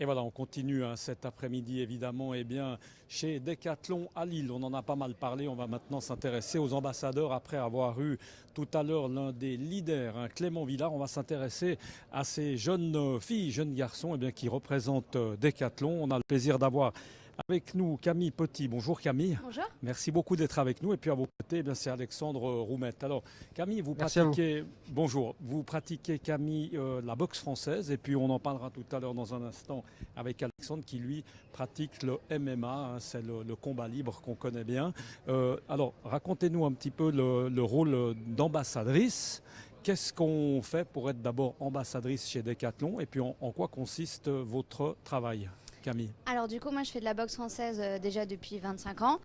Et voilà, on continue cet après-midi évidemment chez Decathlon à Lille. On en a pas mal parlé, on va maintenant s'intéresser aux ambassadeurs après avoir eu tout à l'heure l'un des leaders, Clément Villard. On va s'intéresser à ces jeunes filles, jeunes garçons qui représentent Decathlon. On a le plaisir d'avoir avec nous Camille Petit. Bonjour Camille. Bonjour. Merci beaucoup d'être avec nous. Et puis à vos côtés, c'est Alexandre Roumette. Alors Camille, vous Merci pratiquez, bonjour, vous pratiquez Camille la boxe française et puis on en parlera tout à l'heure dans un instant avec Alexandre qui lui pratique le MMA, c'est le combat libre qu'on connaît bien. Alors racontez-nous un petit peu le rôle d'ambassadrice. Qu'est-ce qu'on fait pour être d'abord ambassadrice chez Decathlon et puis en quoi consiste votre travail, Camille? Alors du coup, moi je fais de la boxe française déjà depuis 25 ans.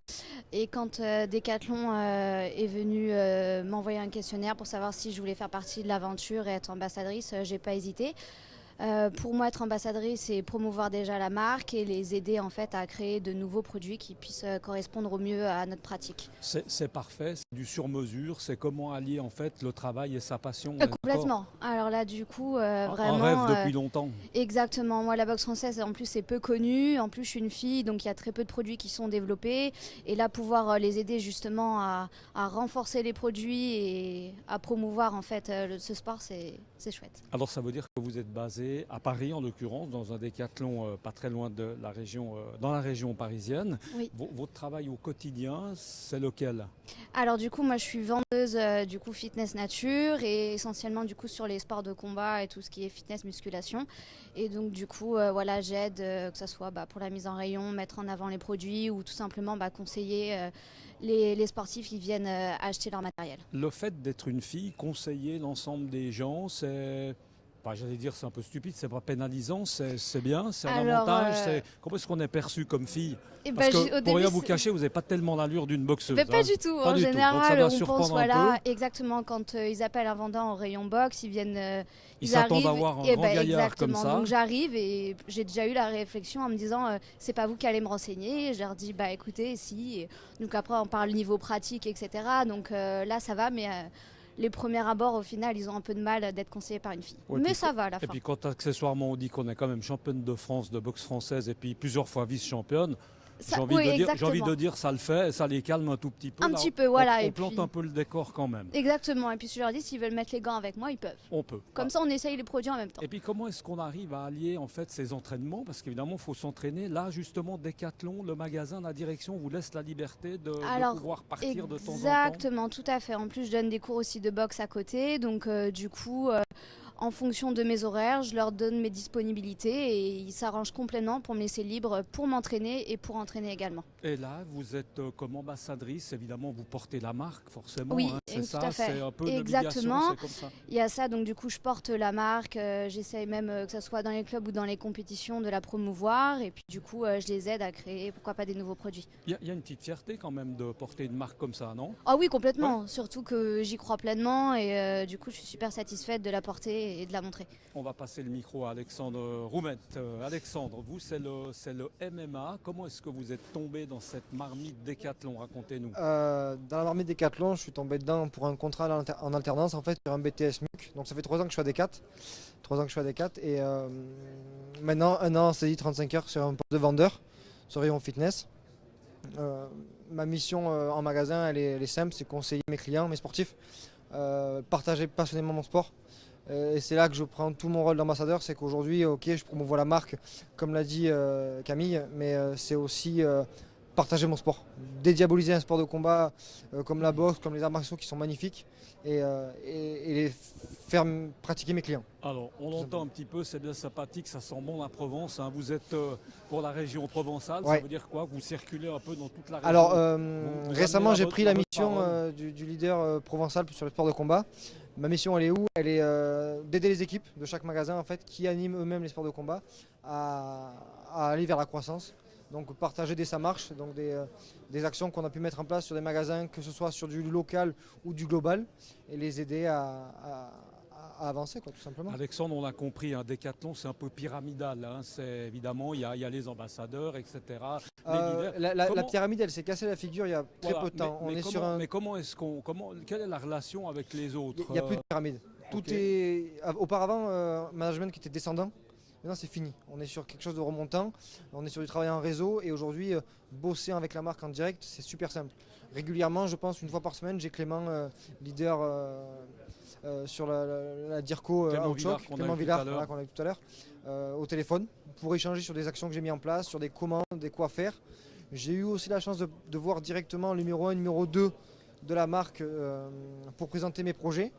Et quand Decathlon est venu m'envoyer un questionnaire pour savoir si je voulais faire partie de l'aventure et être ambassadrice, j'ai pas hésité. Pour moi, être ambassadrice, c'est promouvoir déjà la marque et les aider en fait à créer de nouveaux produits qui puissent correspondre au mieux à notre pratique. C'est parfait, c'est du sur-mesure, c'est comment allier en fait le travail et sa passion. Complètement. Alors là, du coup, vraiment. Un rêve depuis longtemps. Exactement. Moi, la boxe française, en plus, c'est peu connu. En plus, je suis une fille, donc il y a très peu de produits qui sont développés. Et là, pouvoir les aider justement à renforcer les produits et à promouvoir en fait ce sport, c'est chouette. Alors, ça veut dire que vous êtes basé à Paris, en l'occurrence, dans un Decathlon pas très loin de la région, dans la région parisienne. Oui. Votre travail au quotidien, c'est lequel? Alors du coup, moi je suis vendeuse du coup fitness nature et essentiellement du coup sur les sports de combat et tout ce qui est fitness musculation. Et donc du coup, voilà, j'aide que ce soit pour la mise en rayon, mettre en avant les produits ou tout simplement conseiller les sportifs qui viennent acheter leur matériel. Le fait d'être une fille, conseiller l'ensemble des gens, c'est... j'allais dire c'est un peu stupide, c'est pas pénalisant, c'est bien, c'est un avantage. Comment est-ce qu'on est perçu comme fille? Parce que pour rien vous cacher, vous n'avez pas tellement l'allure d'une boxeuse. Mais pas du tout. Pas en du général, tout. Donc, ça doit on pense surprendre un peu. exactement quand ils appellent un vendeur en rayon box, ils viennent, ils s'attendent à voir un grand gaillard exactement. comme ça. Donc j'arrive et j'ai déjà eu la réflexion en me disant c'est pas vous qui allez me renseigner. Et je leur dis écoutez si. Et donc après on parle niveau pratique etc. Donc là ça va mais les premiers abords, au final, ils ont un peu de mal d'être conseillés par une fille. Ouais, mais ça va à la fin. Et puis quand accessoirement on dit qu'on est quand même championne de France de boxe française et puis plusieurs fois vice-championne, j'ai envie de dire ça le fait, ça les calme un tout petit peu. Un petit peu, voilà. On plante un peu le décor quand même. Exactement. Et puis je leur dis, s'ils veulent mettre les gants avec moi, ils peuvent. On peut. Comme ça, on essaye les produits en même temps. Et puis comment est-ce qu'on arrive à allier en fait ces entraînements? Parce qu'évidemment, il faut s'entraîner. Là, justement, Decathlon, le magasin, la direction vous laisse la liberté de pouvoir partir de temps en temps. Exactement, tout à fait. En plus, je donne des cours aussi de boxe à côté. Donc du coup... en fonction de mes horaires, je leur donne mes disponibilités et ils s'arrangent complètement pour me laisser libre pour m'entraîner et pour entraîner également. Et là, vous êtes comme ambassadrice, évidemment, vous portez la marque, forcément. Oui, c'est ça, tout à fait. C'est un peu exactement. Comme ça. Il y a ça, donc du coup, je porte la marque. J'essaye même que ce soit dans les clubs ou dans les compétitions de la promouvoir. Et puis du coup, je les aide à créer, pourquoi pas, des nouveaux produits. Il y a une petite fierté quand même de porter une marque comme ça, non? Ah oui, complètement. Ouais. Surtout que j'y crois pleinement et du coup, je suis super satisfaite de la porter et de la montrer. On va passer le micro à Alexandre Roumette. Alexandre, vous, c'est le MMA. Comment est-ce que vous êtes tombé dans cette marmite Decathlon? Racontez-nous. Dans la marmite Decathlon, je suis tombé dedans pour un contrat en alternance en fait sur un BTS MUC. Donc ça fait 3 ans que je suis à Decat. 3 ans que je suis à Decat et maintenant un an en CDI 35 heures sur un poste de vendeur sur rayon fitness. Ma mission en magasin, elle est simple, c'est conseiller mes clients, mes sportifs, partager passionnément mon sport. Et c'est là que je prends tout mon rôle d'ambassadeur, c'est qu'aujourd'hui, ok, je promouvois la marque, comme l'a dit Camille, mais c'est aussi partager mon sport, dédiaboliser un sport de combat comme la boxe, comme les arts martiaux qui sont magnifiques, et les faire pratiquer mes clients. Alors, on l'entend un petit peu, c'est bien sympathique, ça sent bon la Provence. Hein. Vous êtes pour la région provençale, ouais. Ça veut dire quoi? Vous circulez un peu dans toute la région? Alors, récemment, j'ai pris la mission du leader provençal sur le sport de combat. Ma mission, elle est où? Elle est d'aider les équipes de chaque magasin en fait, qui animent eux-mêmes les sports de combat à aller vers la croissance. Donc partager dès sa marche, donc des actions qu'on a pu mettre en place sur des magasins, que ce soit sur du local ou du global, et les aider à avancer, quoi, tout simplement. Alexandre, on l'a compris, un Decathlon, c'est un peu pyramidal. Hein. C'est, évidemment, il y a les ambassadeurs, etc. La pyramide, elle s'est cassée la figure il y a très peu de temps. Mais quelle est la relation avec les autres? Il n'y a plus de pyramide. Tout est auparavant management qui était descendant. Maintenant, c'est fini. On est sur quelque chose de remontant. On est sur du travail en réseau. Et aujourd'hui, bosser avec la marque en direct, c'est super simple. Régulièrement, je pense, une fois par semaine, j'ai Clément, leader sur la DIRCO Outchock, Clément Villard, voilà, qu'on a vu tout à l'heure, au téléphone, pour échanger sur des actions que j'ai mis en place, sur des commandes, des quoi faire. J'ai eu aussi la chance de voir directement le numéro 1 et le numéro 2 de la marque pour présenter mes projets.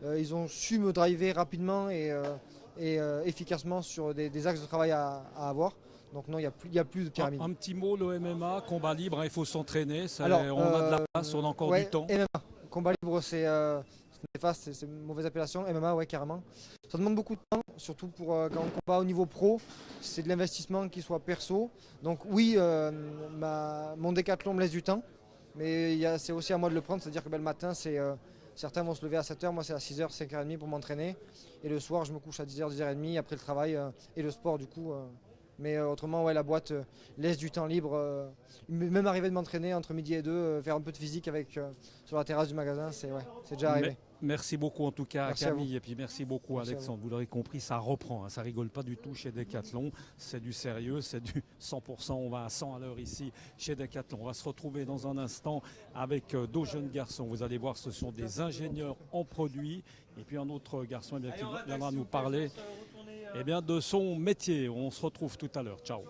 Ils ont su me driver rapidement et efficacement sur des axes de travail à avoir. Donc non, il n'y a plus de pyramide. Un petit mot, le MMA, combat libre, il faut s'entraîner, on a de la place, on a encore du temps. MMA, combat libre, c'est néfaste, c'est une mauvaise appellation. MMA, ouais, carrément. Ça demande beaucoup de temps, surtout pour quand on combat au niveau pro. C'est de l'investissement qui soit perso. Donc oui, mon décathlon me laisse du temps, mais c'est aussi à moi de le prendre. C'est-à-dire que le matin, certains vont se lever à 7h, moi c'est à 6h, 5h30 pour m'entraîner. Et le soir, je me couche à 10h, 10h30 après le travail et le sport du coup. Mais autrement, ouais, la boîte laisse du temps libre. Même arriver de m'entraîner entre midi et 2, faire un peu de physique sur la terrasse du magasin, c'est déjà arrivé. Merci beaucoup en tout cas Merci Camille et puis merci beaucoup Alexandre. Vous l'aurez compris, ça reprend, hein, ça rigole pas du tout chez Decathlon. C'est du sérieux, c'est du 100%. On va à 100 à l'heure ici chez Decathlon. On va se retrouver dans un instant avec deux jeunes garçons. Vous allez voir, ce sont des ingénieurs en produits. Et puis un autre garçon qui viendra nous parler de son métier. On se retrouve tout à l'heure. Ciao.